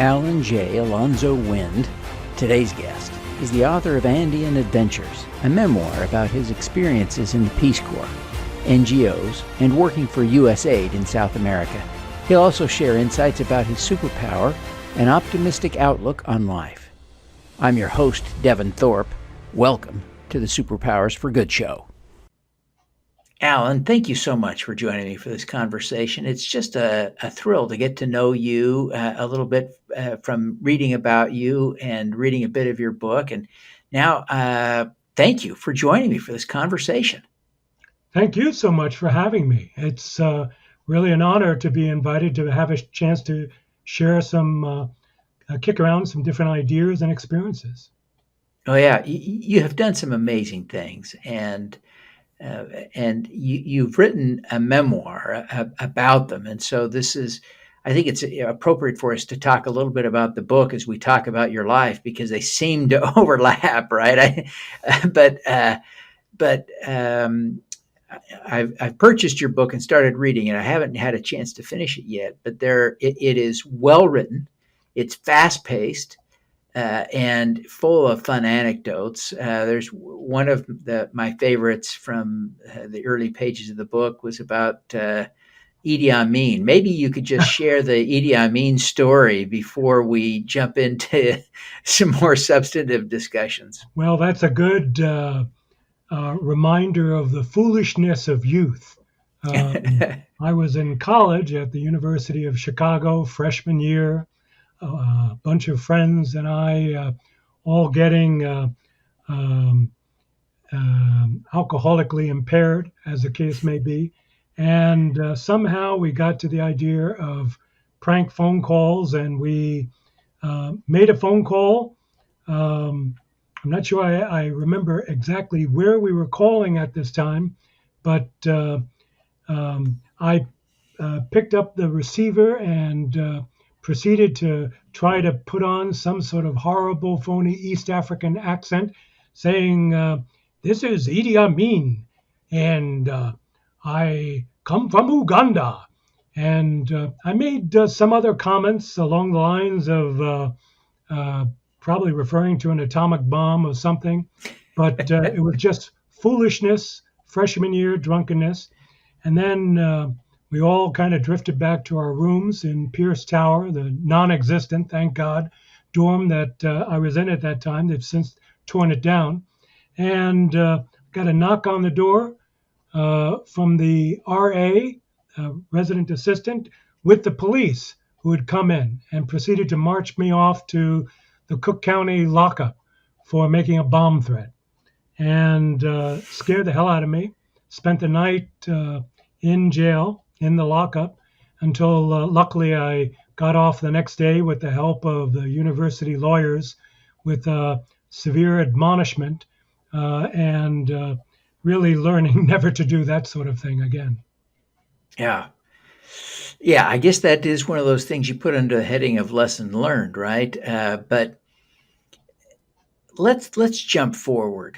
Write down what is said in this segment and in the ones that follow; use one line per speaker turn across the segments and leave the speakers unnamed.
Allan J. Alonzo Wind. Today's guest is the author of Andean Adventures, a memoir about his experiences in the Peace Corps, NGOs, and working for USAID in South America. He'll also share insights about his superpower and optimistic outlook on life. I'm your host, Devin Thorpe. Welcome to the Superpowers for Good show. Allan, thank you so much for joining me for this conversation. It's just a thrill to get to know you a little bit from reading about you and reading a bit of your book. And now, thank you for joining me for this conversation.
Thank you so much for having me. It's really an honor to be invited to have a chance to share some, kick around some different ideas and experiences.
Oh, yeah. You have done some amazing things. And you've written a memoir about them. And so I think it's appropriate for us to talk a little bit about the book as we talk about your life, because they seem to overlap, right? I've purchased your book and started reading it. I haven't had a chance to finish it yet, but it is well written. It's fast paced. And full of fun anecdotes. There's one of my favorites from the early pages of the book was about Idi Amin. Maybe you could just share the Idi Amin story before we jump into some more substantive discussions.
Well, that's a good reminder of the foolishness of youth. I was in college at the University of Chicago, freshman year. A bunch of friends and I all getting alcoholically impaired, as the case may be. And somehow we got to the idea of prank phone calls, and we made a phone call. I'm not sure I remember exactly where we were calling at this time, but I picked up the receiver and proceeded to try to put on some sort of horrible, phony East African accent, saying, this is Idi Amin, and I come from Uganda. And I made some other comments along the lines of probably referring to an atomic bomb or something, but it was just foolishness, freshman year drunkenness. And then we all kind of drifted back to our rooms in Pierce Tower, the nonexistent, thank God, dorm that I was in at that time. They've since torn it down. And got a knock on the door from the RA, resident assistant, with the police, who had come in and proceeded to march me off to the Cook County lockup for making a bomb threat. And scared the hell out of me. Spent the night in jail, in the lockup, until luckily I got off the next day with the help of the university lawyers with severe admonishment and really learning never to do that sort of thing again.
Yeah. Yeah, I guess that is one of those things you put under the heading of lesson learned, right? But let's jump forward.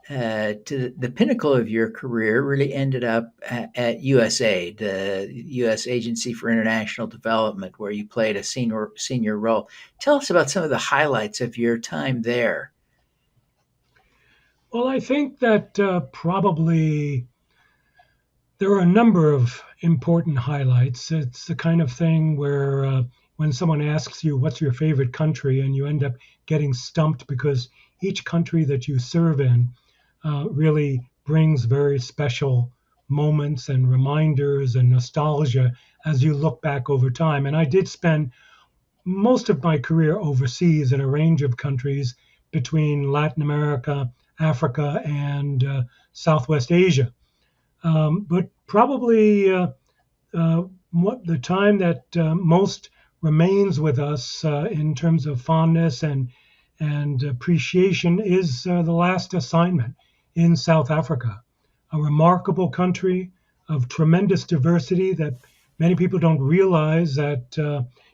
To the pinnacle of your career really ended up at USAID, the U.S. Agency for International Development, where you played a senior role. Tell us about some of the highlights of your time there.
Well, I think that probably there are a number of important highlights. It's the kind of thing where when someone asks you, what's your favorite country, and you end up getting stumped because each country that you serve in really brings very special moments and reminders and nostalgia as you look back over time. And I did spend most of my career overseas in a range of countries between Latin America, Africa, and Southwest Asia. But probably what the time that most remains with us in terms of fondness and appreciation is the last assignment in South Africa, a remarkable country of tremendous diversity that many people don't realize that,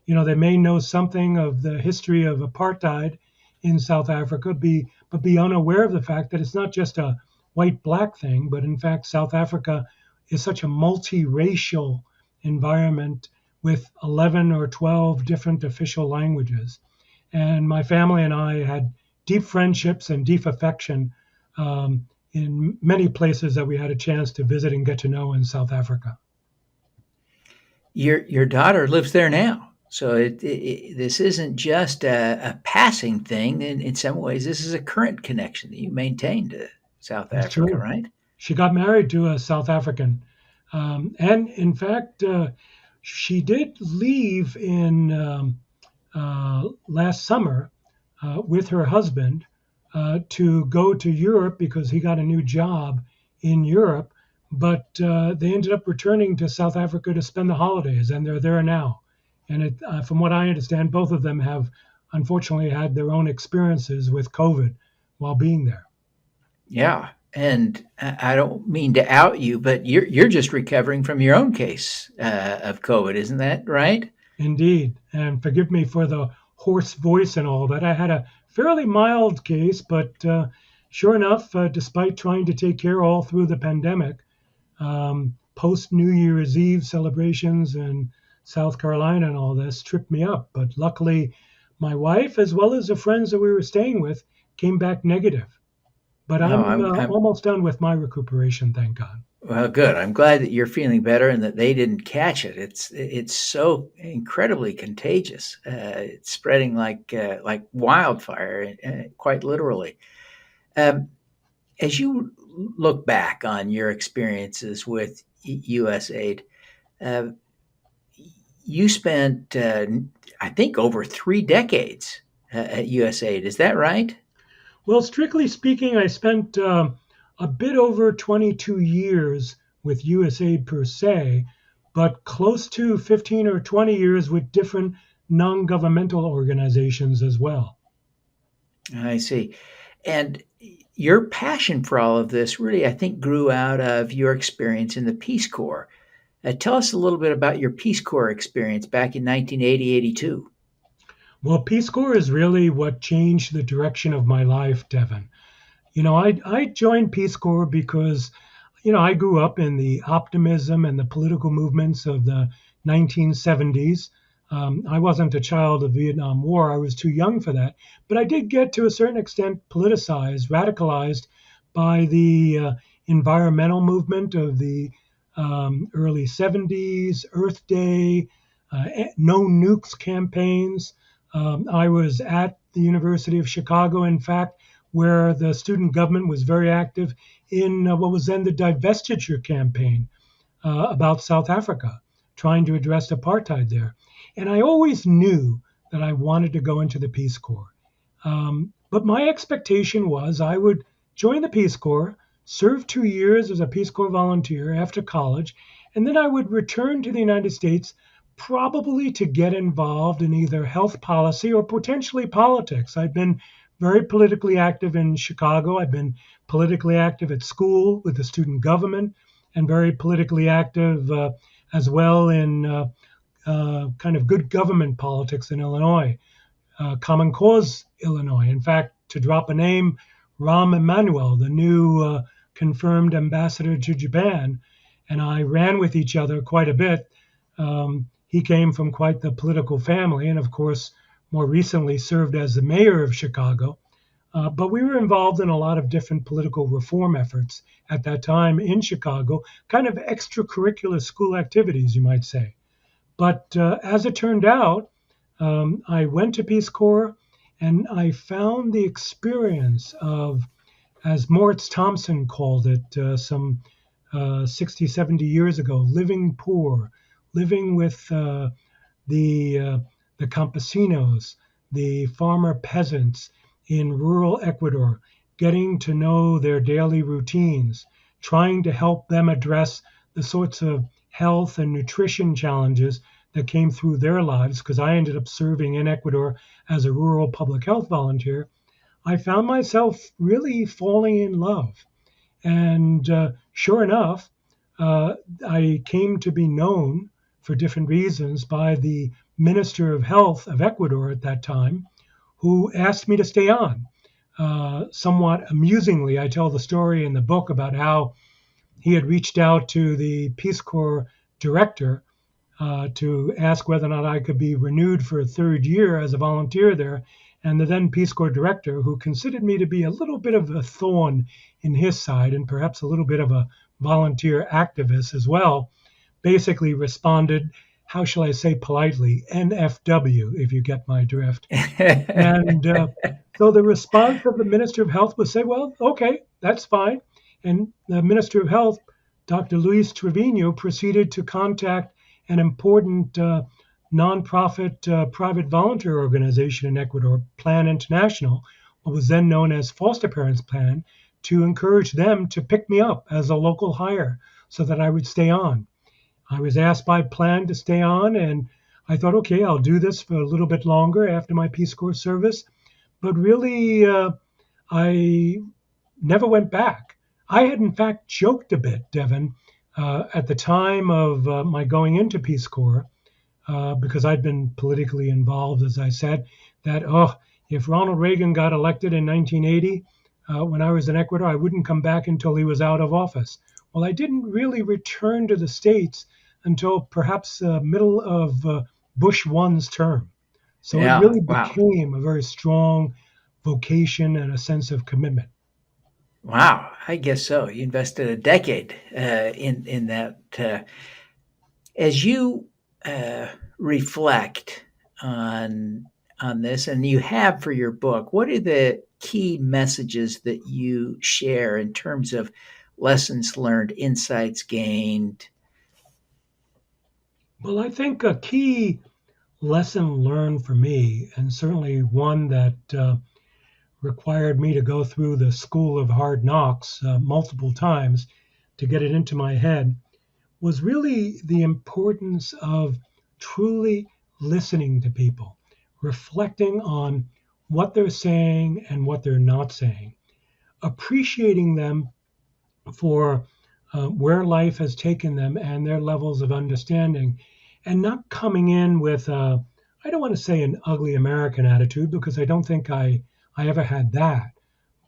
they may know something of the history of apartheid in South Africa, but be unaware of the fact that it's not just a white-black thing, but in fact, South Africa is such a multiracial environment with 11 or 12 different official languages. And my family and I had deep friendships and deep affection in many places that we had a chance to visit and get to know in South Africa.
Your daughter lives there now, so this isn't just a passing thing. In some ways, this is a current connection that you maintain to South
That's
Africa,
true.
right?
She got married to a South African. And in fact, she did leave in last summer with her husband to go to Europe because he got a new job in Europe. But they ended up returning to South Africa to spend the holidays, and they're there now. And from what I understand, both of them have unfortunately had their own experiences with COVID while being there.
Yeah, and I don't mean to out you, but you're just recovering from your own case of COVID, isn't that right?
Indeed. And forgive me for the hoarse voice and all that. I had a fairly mild case, but sure enough, despite trying to take care all through the pandemic, post New Year's Eve celebrations in South Carolina and all this tripped me up. But luckily, my wife, as well as the friends that we were staying with, came back negative. But
No,
I'm
I'm
almost done with my recuperation, thank God.
well, good. I'm glad that you're feeling better and that they didn't catch it. It's so incredibly contagious. It's spreading like wildfire, quite literally. Um, as you look back on your experiences with USAID, uh, you spent, I think, over 3 decades at USAID. Is that right?
Well, strictly speaking, I spent a bit over 22 years with USAID per se, but close to 15 or 20 years with different non governmental organizations as well.
I see. And your passion for all of this really, I think, grew out of your experience in the Peace Corps. Tell us a little bit about your Peace Corps experience back in 1980, 82.
Well, Peace Corps is really what changed the direction of my life, Devin. I joined Peace Corps because, I grew up in the optimism and the political movements of the 1970s. I wasn't a child of the Vietnam War. I was too young for that. But I did get, to a certain extent, politicized, radicalized by the environmental movement of the early 70s, Earth Day, no nukes campaigns. I was at the University of Chicago, in fact, where the student government was very active in what was then the divestiture campaign about South Africa, trying to address apartheid there. And I always knew that I wanted to go into the Peace Corps. But my expectation was I would join the Peace Corps, serve 2 years as a Peace Corps volunteer after college, and then I would return to the United States, probably to get involved in either health policy or potentially politics. I've been very politically active in Chicago. I've been politically active at school with the student government, and very politically active as well in kind of good government politics in Illinois, Common Cause Illinois. In fact, to drop a name, Rahm Emanuel, the new confirmed ambassador to Japan, and I ran with each other quite a bit. He came from quite the political family, and of course, more recently served as the mayor of Chicago. But we were involved in a lot of different political reform efforts at that time in Chicago, kind of extracurricular school activities, you might say. But as it turned out, I went to Peace Corps and I found the experience of, as Moritz Thompson called it some 60, 70 years ago, living poor, living with the campesinos, the farmer peasants in rural Ecuador, getting to know their daily routines, trying to help them address the sorts of health and nutrition challenges that came through their lives, because I ended up serving in Ecuador as a rural public health volunteer. I found myself really falling in love. And sure enough, I came to be known for different reasons by the Minister of Health of Ecuador at that time, who asked me to stay on. Somewhat amusingly, I tell the story in the book about how he had reached out to the Peace Corps director to ask whether or not I could be renewed for a third year as a volunteer there. And the then Peace Corps director, who considered me to be a little bit of a thorn in his side and perhaps a little bit of a volunteer activist as well, basically responded, how shall I say politely, NFW, if you get my drift. And so the response of the Minister of Health was say, well, okay, that's fine. And the Minister of Health, Dr. Luis Trevino, proceeded to contact an important nonprofit private volunteer organization in Ecuador, Plan International, what was then known as Foster Parents Plan, to encourage them to pick me up as a local hire so that I would stay on. I was asked by Plan to stay on, and I thought, okay, I'll do this for a little bit longer after my Peace Corps service. But really, I never went back. I had, in fact, joked a bit, Devin, at the time of my going into Peace Corps, because I'd been politically involved, as I said, that, if Ronald Reagan got elected in 1980, when I was in Ecuador, I wouldn't come back until he was out of office. Well, I didn't really return to the States until perhaps middle of Bush 1's term. So it really became a very strong vocation and a sense of commitment.
Wow, I guess so. You invested a decade in that. As you reflect on this, and you have for your book, what are the key messages that you share in terms of lessons learned, insights gained?
Well, I think a key lesson learned for me, and certainly one that required me to go through the school of hard knocks multiple times to get it into my head, was really the importance of truly listening to people, reflecting on what they're saying and what they're not saying, appreciating them for where life has taken them and their levels of understanding, and not coming in with, I don't want to say an ugly American attitude, because I don't think I ever had that.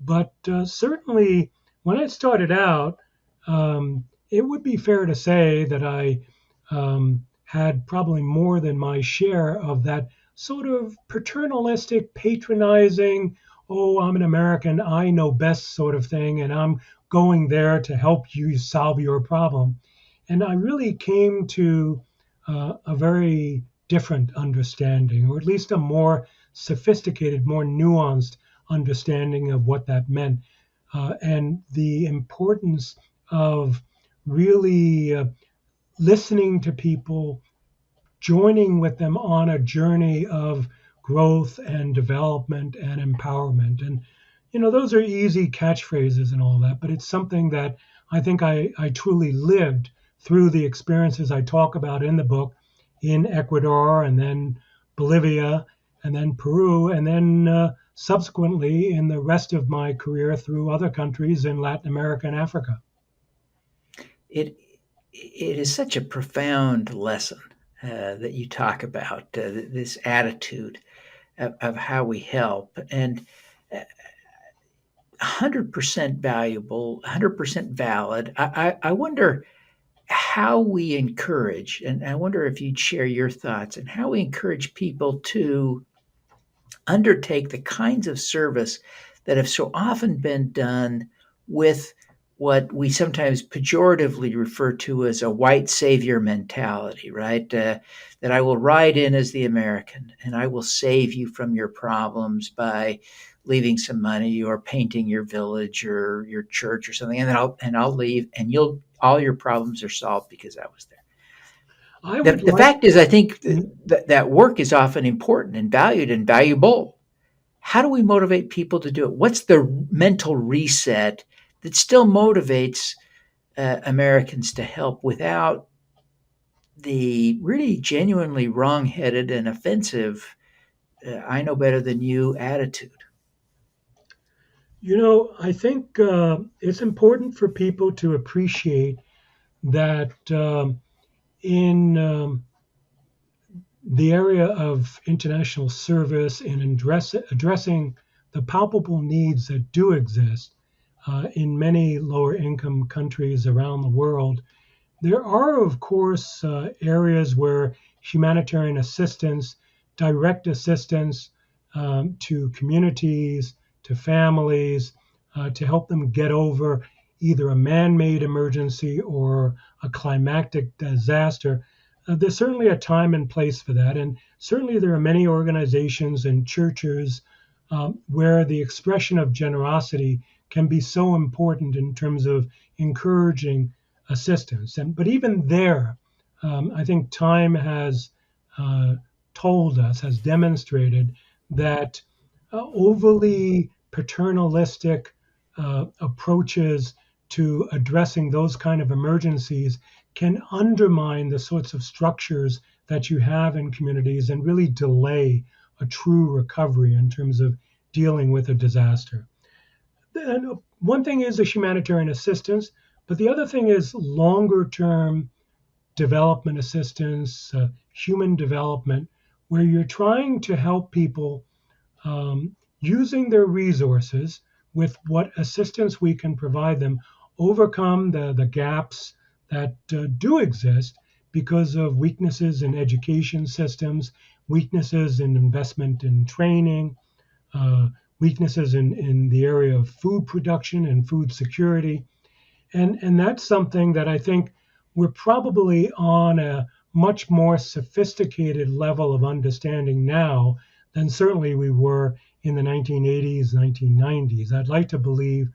But certainly when I started out, it would be fair to say that I had probably more than my share of that sort of paternalistic, patronizing, oh, I'm an American, I know best sort of thing, and I'm going there to help you solve your problem. And I really came to a very different understanding, or at least a more sophisticated, more nuanced understanding of what that meant, and the importance of really listening to people, joining with them on a journey of growth and development and empowerment. And, those are easy catchphrases and all that, but it's something that I think I truly lived through the experiences I talk about in the book in Ecuador, and then Bolivia, and then Peru, and then subsequently in the rest of my career through other countries in Latin America and Africa.
It is such a profound lesson that you talk about, this attitude of how we help, and 100% valuable, 100% valid. I wonder how we encourage, and I wonder if you'd share your thoughts, and how we encourage people to undertake the kinds of service that have so often been done with what we sometimes pejoratively refer to as a white savior mentality, right? That I will ride in as the American, and I will save you from your problems by leaving some money or painting your village or your church or something, and then I'll leave, and all your problems are solved because I was there. The fact is, I think that work is often important and valued and valuable. How do we motivate people to do it? What's the mental reset that still motivates Americans to help without the really genuinely wrong-headed and offensive I know better than you attitude?
I think it's important for people to appreciate that in the area of international service, in addressing the palpable needs that do exist in many lower income countries around the world, There are, of course, areas where humanitarian assistance, direct assistance to communities, to families, to help them get over either a man made emergency or a climactic disaster. There's certainly a time and place for that. And certainly there are many organizations and churches where the expression of generosity can be so important in terms of encouraging assistance. But even there, I think time has told us, has demonstrated that overly paternalistic approaches to addressing those kind of emergencies can undermine the sorts of structures that you have in communities and really delay a true recovery in terms of dealing with a disaster. And one thing is the humanitarian assistance, but the other thing is longer term development assistance, human development, where you're trying to help people using their resources with what assistance we can provide them, overcome the gaps that do exist because of weaknesses in education systems, weaknesses in investment in training, uh, weaknesses in the area of food production and food security. And that's something that I think we're probably on a much more sophisticated level of understanding now than certainly we were in the 1980s, 1990s. I'd like to believe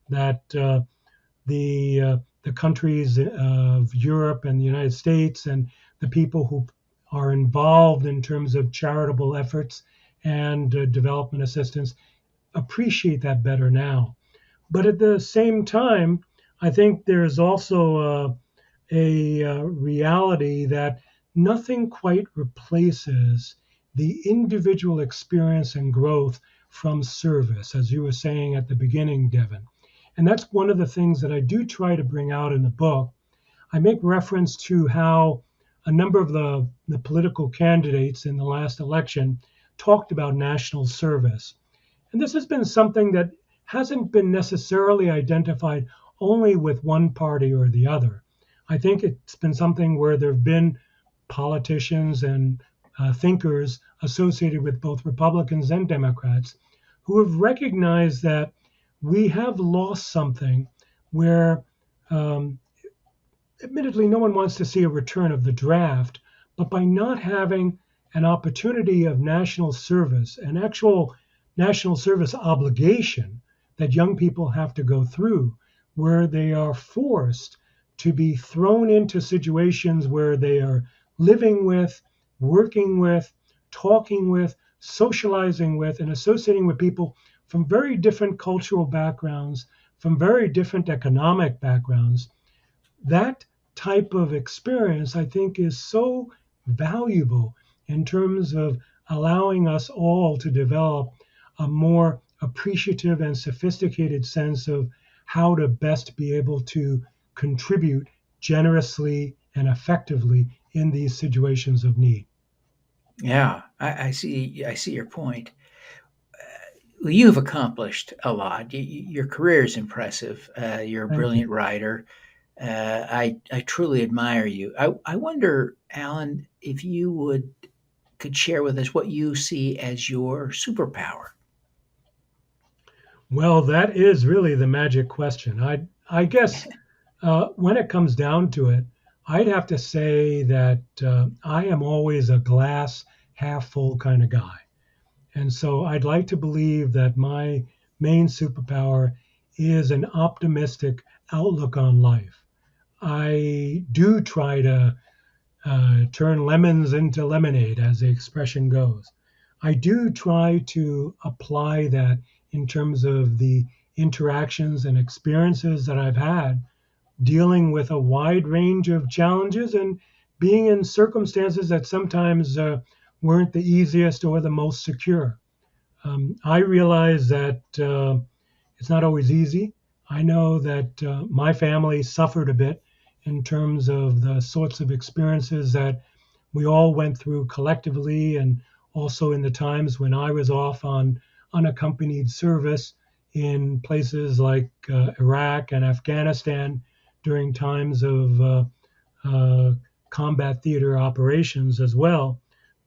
that the countries of Europe and the United States and the people who are involved in terms of charitable efforts and development assistance appreciate that better now. But at the same time, I think there's also a reality that nothing quite replaces the individual experience and growth from service, as you were saying at the beginning, Devin. And that's one of the things that I do try to bring out in the book. I make reference to how a number of the political candidates in the last election talked about national service. And this has been something that hasn't been necessarily identified only with one party or the other. I think it's been something where there have been politicians and thinkers associated with both Republicans and Democrats who have recognized that we have lost something where, admittedly, no one wants to see a return of the draft, but by not having an opportunity of national service, an actual national service obligation that young people have to go through, where they are forced to be thrown into situations where they are living with, working with, talking with, socializing with, and associating with people from very different cultural backgrounds, from very different economic backgrounds. That type of experience, I think, is so valuable in terms of allowing us all to develop a more appreciative and sophisticated sense of how to best be able to contribute generously and effectively in these situations of need.
Yeah, I see. I see your point. Well, you have accomplished a lot. Your career is impressive. You're a
Thank you.
brilliant writer. I truly admire you. I wonder, Alan, if you could share with us what you see as your superpower.
Well, that is really the magic question. I guess when it comes down to it, I'd have to say that I am always a glass half full kind of guy. And so I'd like to believe that my main superpower is an optimistic outlook on life. I do try to turn lemons into lemonade, as the expression goes. I do try to apply that in terms of the interactions and experiences that I've had dealing with a wide range of challenges and being in circumstances that sometimes weren't the easiest or the most secure. I realize that it's not always easy. I know that my family suffered a bit in terms of the sorts of experiences that we all went through collectively, and also in the times when I was off on unaccompanied service in places like Iraq and Afghanistan during times of uh, combat theater operations as well.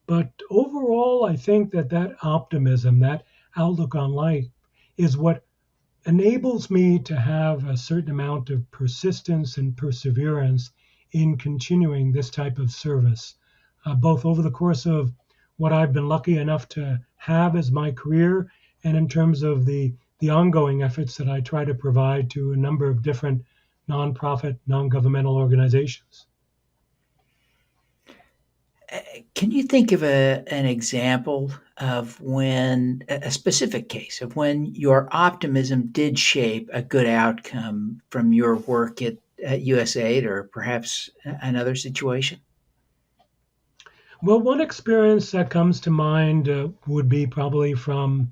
But overall, I think that optimism, that outlook on life, is what enables me to have a certain amount of persistence and perseverance in continuing this type of service, both over the course of what I've been lucky enough to have as my career and in terms of the ongoing efforts that I try to provide to a number of different nonprofit, non-governmental organizations.
Can you think of an example of when, a specific case of when your optimism did shape a good outcome from your work at USAID or perhaps another situation?
Well, one experience that comes to mind would be probably from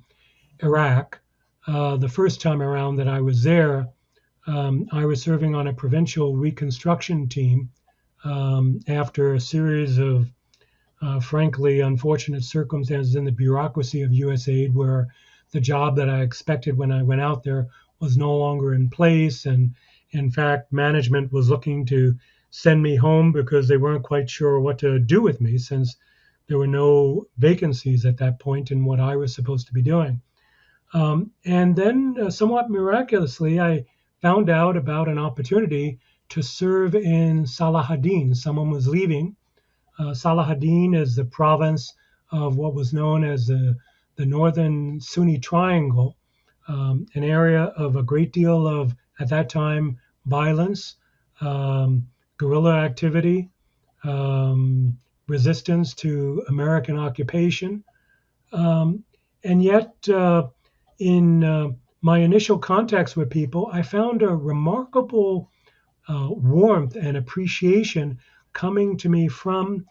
Iraq. The first time around that I was there, I was serving on a provincial reconstruction team after a series of frankly unfortunate circumstances in the bureaucracy of USAID, where the job that I expected when I went out there was no longer in place. And in fact, management was looking to send me home because they weren't quite sure what to do with me, since there were no vacancies at that point in what I was supposed to be doing. And then, somewhat miraculously, I found out about an opportunity to serve in Salahadin. Someone was leaving. Salahadin is the province of what was known as the Northern Sunni Triangle, an area of a great deal of, at that time, violence, guerrilla activity, resistance to American occupation. Um, and yet, in my initial contacts with people, I found a remarkable warmth and appreciation coming to me from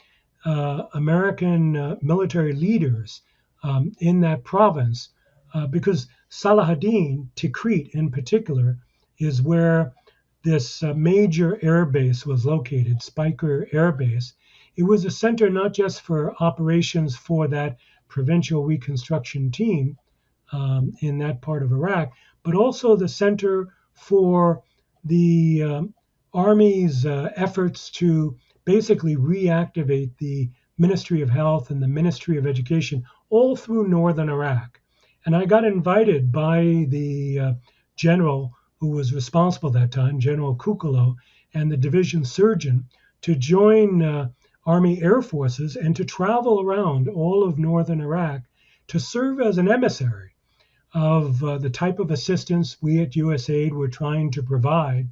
American military leaders in that province, because Salahadin, Tikrit in particular, is where this major air base was located, Spiker Air Base. It was a center not just for operations for that provincial reconstruction team in that part of Iraq, but also the center for the Army's efforts to basically reactivate the Ministry of Health and the Ministry of Education all through northern Iraq. And I got invited by the general who was responsible at that time, General Kukalo, and the division surgeon to join Army Air Forces and to travel around all of northern Iraq to serve as an emissary of the type of assistance we at USAID were trying to provide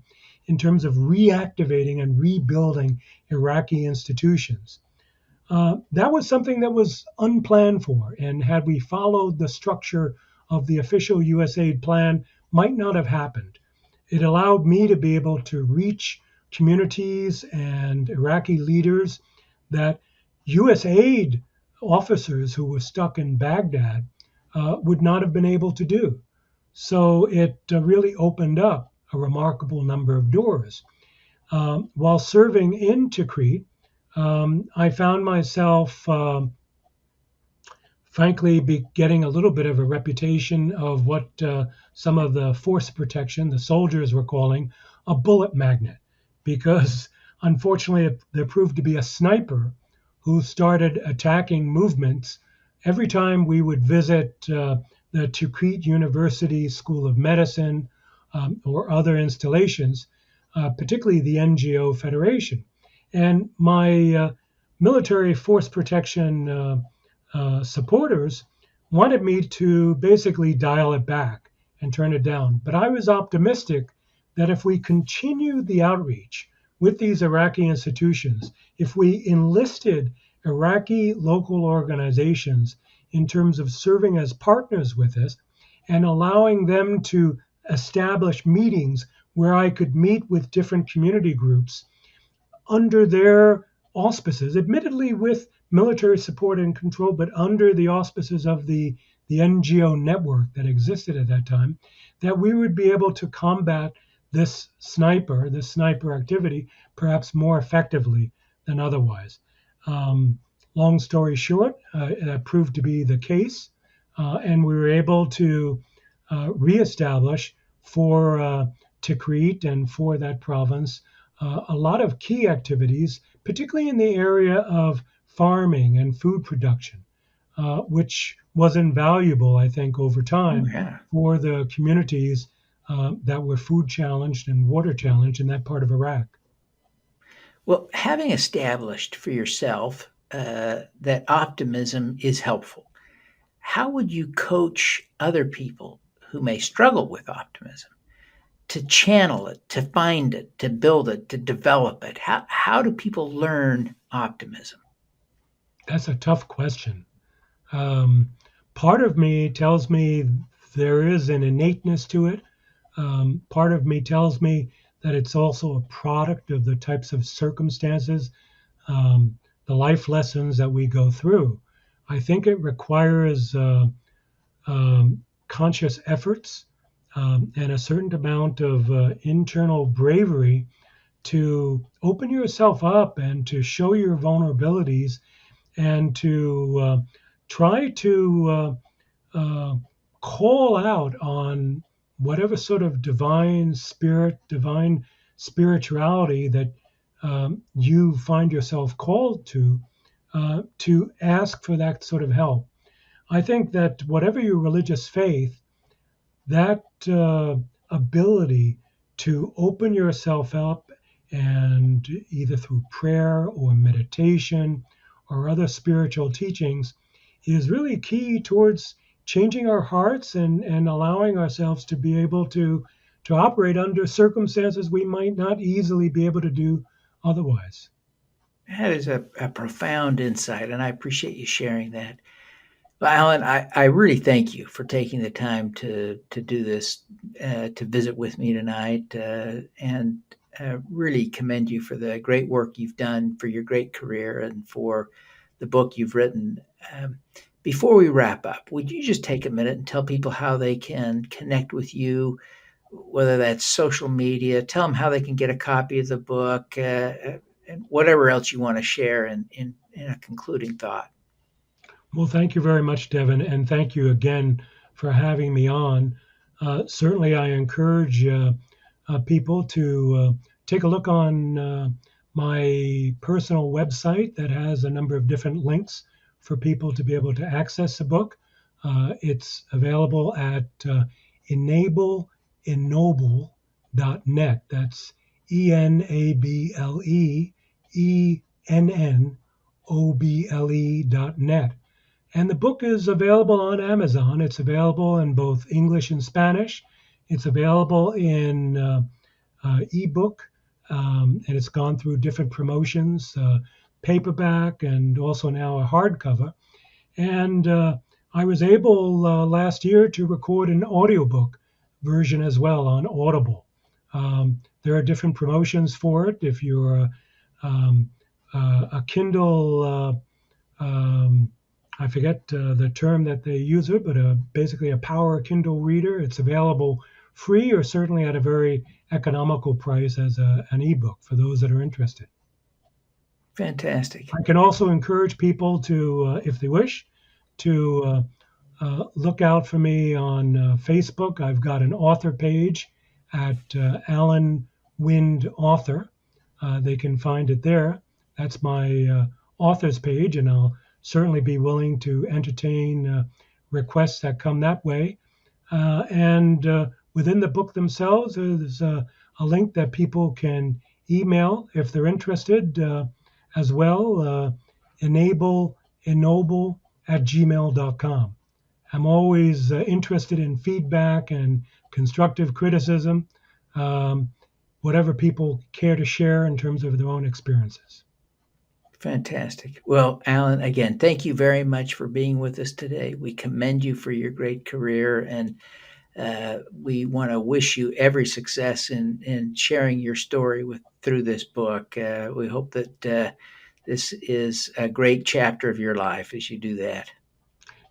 in terms of reactivating and rebuilding Iraqi institutions. That was something that was unplanned for, and had we followed the structure of the official USAID plan, might not have happened. It allowed me to be able to reach communities and Iraqi leaders that USAID officers who were stuck in Baghdad would not have been able to do. So it really opened up a remarkable number of doors. While serving in Tikrit, I found myself, frankly, getting a little bit of a reputation of what some of the force protection, the soldiers were calling a bullet magnet, because unfortunately there proved to be a sniper who started attacking movements every time we would visit the Tikrit University School of Medicine or other installations, particularly the NGO Federation. And my military force protection supporters wanted me to basically dial it back and turn it down. But I was optimistic that if we continued the outreach with these Iraqi institutions, if we enlisted Iraqi local organizations in terms of serving as partners with us and allowing them to establish meetings where I could meet with different community groups under their auspices, admittedly with military support and control, but under the auspices of the NGO network that existed at that time, that we would be able to combat this sniper activity, perhaps more effectively than otherwise. Long story short, that proved to be the case, and we were able to reestablish for Tikrit and for that province a lot of key activities, particularly in the area of farming and food production, which was invaluable, I think, over
Oh,
time
yeah.
for the communities that were food challenged and water challenged in that part of Iraq.
Well, having established for yourself that optimism is helpful, how would you coach other people who may struggle with optimism to channel it, to find it, to build it, to develop it? How do people learn optimism?
That's a tough question. Um, Part of me tells me there is an innateness to it. Part of me tells me that it's also a product of the types of circumstances, the life lessons that we go through. I think it requires conscious efforts and a certain amount of internal bravery to open yourself up and to show your vulnerabilities and to try to call out on whatever sort of divine spirit, divine spirituality that you find yourself called to ask for that sort of help. I think that whatever your religious faith, that ability to open yourself up and either through prayer or meditation or other spiritual teachings is really key towards changing our hearts and allowing ourselves to be able to operate under circumstances we might not easily be able to do otherwise.
That is a profound insight, and I appreciate you sharing that. Well, Alan, I really thank you for taking the time to do this, to visit with me tonight, and really commend you for the great work you've done, for your great career, and for the book you've written. Um, Before we wrap up, would you just take a minute and tell people how they can connect with you, whether that's social media, tell them how they can get a copy of the book, and whatever else you want to share in a concluding thought.
Well, thank you very much, Devin, and thank you again for having me on. Certainly, I encourage people to take a look on my personal website that has a number of different links for people to be able to access the book. It's available at ennoble.net. That's ENABLEENNOBLE.net. And the book is available on Amazon. It's available in both English and Spanish. It's available in ebook, and it's gone through different promotions, paperback, and also now a hardcover. And I was able last year to record an audiobook version as well on Audible. There are different promotions for it. If you're a Kindle, I forget the term that they use it, but basically a power Kindle reader, it's available free or certainly at a very economical price as an ebook for those that are interested.
Fantastic.
I can also encourage people to, if they wish, to look out for me on Facebook. I've got an author page at Allan Wind Author. They can find it there. That's my author's page, and I'll certainly be willing to entertain requests that come that way. And within the book themselves, there's a link that people can email if they're interested as well, ennoble@gmail.com. I'm always interested in feedback and constructive criticism, whatever people care to share in terms of their own experiences.
Fantastic. Well, Alan, again, thank you very much for being with us today. We commend you for your great career, and we want to wish you every success in sharing your story through this book. We hope that this is a great chapter of your life as you do that.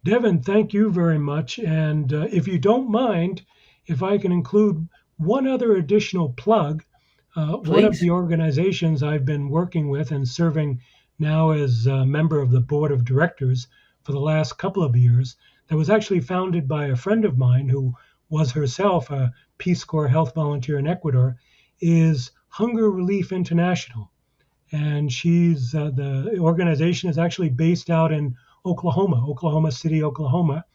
Devin, thank you very much. And if you don't mind, if I can include one other additional plug, one of
Please.
the organizations I've been working with and serving now as a member of the board of directors for the last couple of years, that was actually founded by a friend of mine who was herself a Peace Corps health volunteer in Ecuador, is Hunger Relief International. And the organization is actually based out in Oklahoma City, Oklahoma.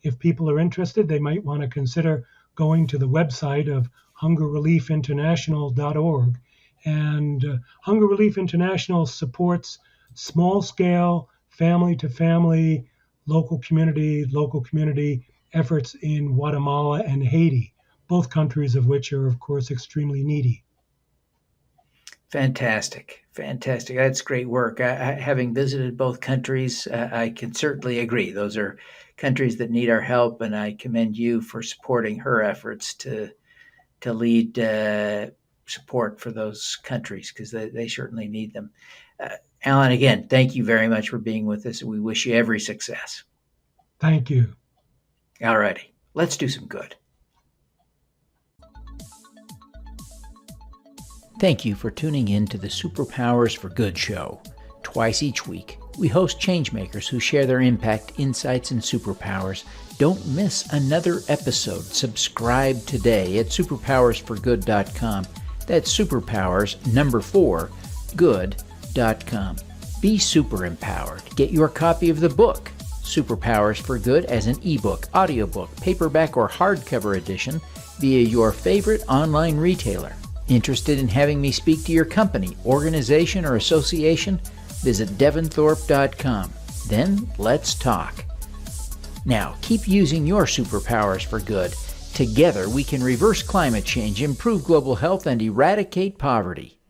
If people are interested, they might want to consider going to the website of hungerreliefinternational.org. And Hunger Relief International supports small-scale, family-to-family, local community efforts in Guatemala and Haiti, both countries of which are, of course, extremely needy.
Fantastic. That's great work. Having visited both countries, I can certainly agree. Those are countries that need our help, and I commend you for supporting her efforts to lead support for those countries, because they certainly need them. Allan, again, thank you very much for being with us. We wish you every success.
Thank you.
All righty. Let's do some good. Thank you for tuning in to the Superpowers for Good show. Twice each week, we host changemakers who share their impact, insights, and superpowers. Don't miss another episode. Subscribe today at superpowersforgood.com. That's superpowers4good.com. Be super empowered. Get your copy of the book, Superpowers for Good, as an ebook, audiobook, paperback, or hardcover edition via your favorite online retailer. Interested in having me speak to your company, organization, or association? Visit devinthorpe.com. Then let's talk. Now, keep using your superpowers for good. Together, we can reverse climate change, improve global health, and eradicate poverty.